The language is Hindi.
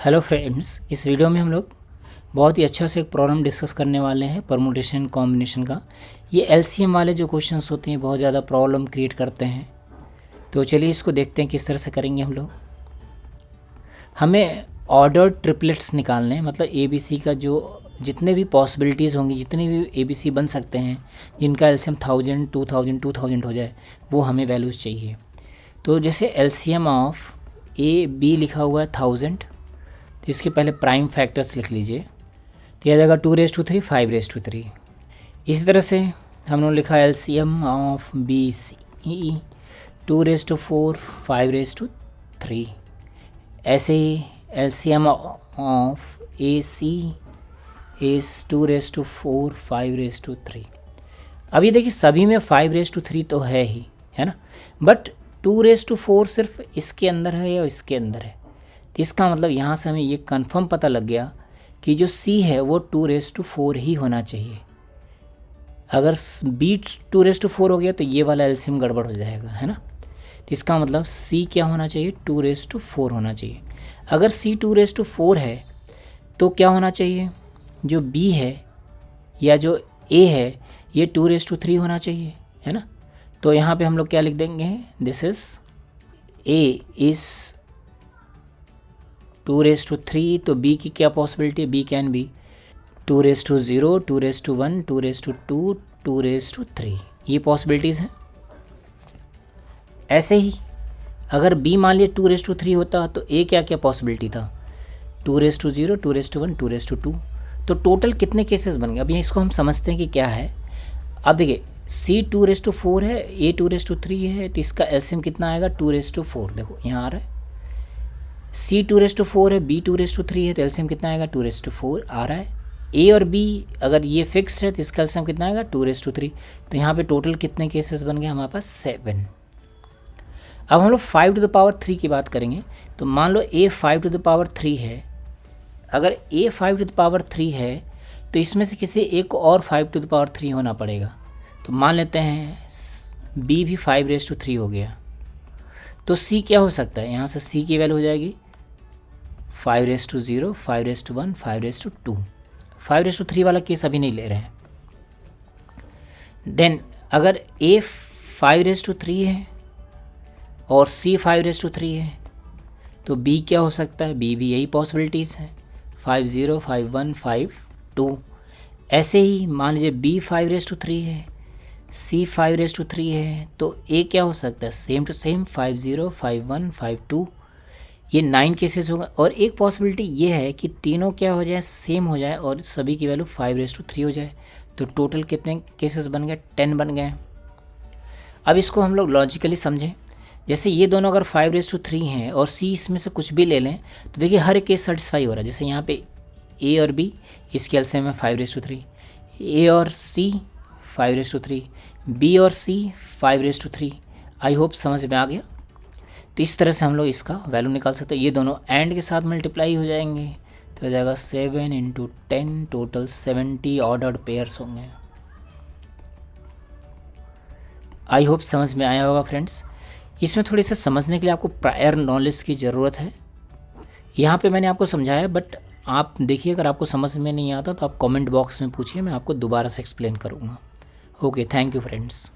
हेलो फ्रेंड्स, इस वीडियो में हम लोग बहुत ही अच्छा से एक प्रॉब्लम डिस्कस करने वाले हैं परमुटेशन कॉम्बिनेशन का। ये एलसीएम वाले जो क्वेश्चंस होते हैं बहुत ज़्यादा प्रॉब्लम क्रिएट करते हैं। तो चलिए इसको देखते हैं किस तरह से करेंगे हम लोग। हमें ऑर्डर ट्रिपलेट्स निकालने हैं, मतलब एबीसी का जो जितने भी पॉसिबिलिटीज़ होंगी, जितने भी एबीसी बन सकते हैं जिनका एलसीएम 1000, 2000, 2000 हो जाए, वो हमें वैल्यूज़ चाहिए। तो जैसे एलसीएम ऑफ ए बी लिखा हुआ है 1000, तो इसके पहले प्राइम फैक्टर्स लिख लीजिए। तो यह जाएगा 2⁻3, 5⁻3। इसी तरह से हम लोग लिखा एलसीएम ऑफ बी सी 2⁻4, 5⁻3। ऐसे ही LCM of A C is 2⁻4, 5⁻3। अब ये देखिए सभी में 5⁻3 तो है ही, है ना, बट 2⁻4 सिर्फ इसके अंदर है या इसके अंदर है। तो इसका मतलब यहाँ से हमें ये कंफर्म पता लग गया कि जो C है वो 2⁻4 ही होना चाहिए। अगर B 2⁻4 हो गया तो ये वाला एलसीएम गड़बड़ हो जाएगा, है ना। तो इसका मतलब C क्या होना चाहिए, 2⁻4 होना चाहिए। अगर C 2⁻4 है तो क्या होना चाहिए, जो B है या जो A है ये 2⁻3 होना चाहिए, है ना। तो यहाँ पे हम लोग क्या लिख देंगे, दिस इज A इज़ 2⁻3, तो B की क्या पॉसिबिलिटी है, B कैन बी 2⁻0, 2⁻1, 2⁻2, 2⁻3, ये पॉसिबिलिटीज़ हैं। ऐसे ही अगर B मान लिया 2⁻3 होता तो A क्या क्या पॉसिबिलिटी था, 2⁻0, 2⁻1, 2⁻2। तो टोटल कितने केसेस बन गए। अब इसको हम समझते हैं कि क्या है। अब देखिए C 2⁻4 है, A 2⁻3 है, तो इसका एलसीएम कितना आएगा, 2⁻4। देखो यहाँ आ रहा है C 2⁻4 है, B 2⁻3 है, तो एलसीएम कितना आएगा, 2⁻4 आ रहा है। A और B अगर ये फिक्स्ड है तो इसका एलसीएम कितना आएगा, 2⁻3। तो यहाँ पे टोटल कितने केसेस बन गए हमारे पास, 7। अब हम लोग 5⁻3 की बात करेंगे। तो मान लो A 5⁻3 है। अगर A 5⁻3 है तो इसमें से किसी एक को और 5⁻3 होना पड़ेगा। तो मान लेते हैं B भी 5⁻3 हो गया, तो C क्या हो सकता है, यहाँ से C की वैल्यू हो जाएगी 5⁻0, 5⁻1, 5⁻2। 5⁻3 वाला केस अभी नहीं ले रहे हैं। देन अगर A 5⁻3 है और C 5⁻3 है तो B क्या हो सकता है, B भी यही पॉसिबिलिटीज़ हैं, 50, 51, 52। ऐसे ही मान लीजिए B 5⁻3 है, C 5⁻3 है, तो A क्या हो सकता है, सेम टू सेम 50, 51, 52। ये 9 केसेस होगा। और एक पॉसिबिलिटी ये है कि तीनों क्या हो जाए, सेम हो जाए और सभी की वैल्यू 5⁻3 हो जाए। तो टोटल कितने केसेस बन गए, 10 बन गए। अब इसको हम लोग लॉजिकली समझें। जैसे ये दोनों अगर 5⁻3 हैं और C इसमें से कुछ भी ले लें तो देखिए हर एक केस सेटिस्फाई हो रहा है। जैसे यहाँ पे A और B इसके एलसीएम में 5⁻3, A और C 5⁻3, B और C 5⁻3। आई होप समझ में आ गया। तो इस तरह से हम लोग इसका वैल्यू निकाल सकते हैं। ये दोनों एंड के साथ मल्टीप्लाई हो जाएंगे तो हो जाएगा 7 × 10, टोटल 70 ऑर्डर्ड पेयर्स होंगे। आई होप समझ में आया होगा फ्रेंड्स। इसमें थोड़ी सा समझने के लिए आपको प्रायर नॉलेज की ज़रूरत है। यहाँ पे मैंने आपको समझाया, बट आप देखिए अगर आपको समझ में नहीं आता तो आप कमेंट बॉक्स में पूछिए, मैं आपको दोबारा से एक्सप्लेन करूँगा। Okay, thank you friends.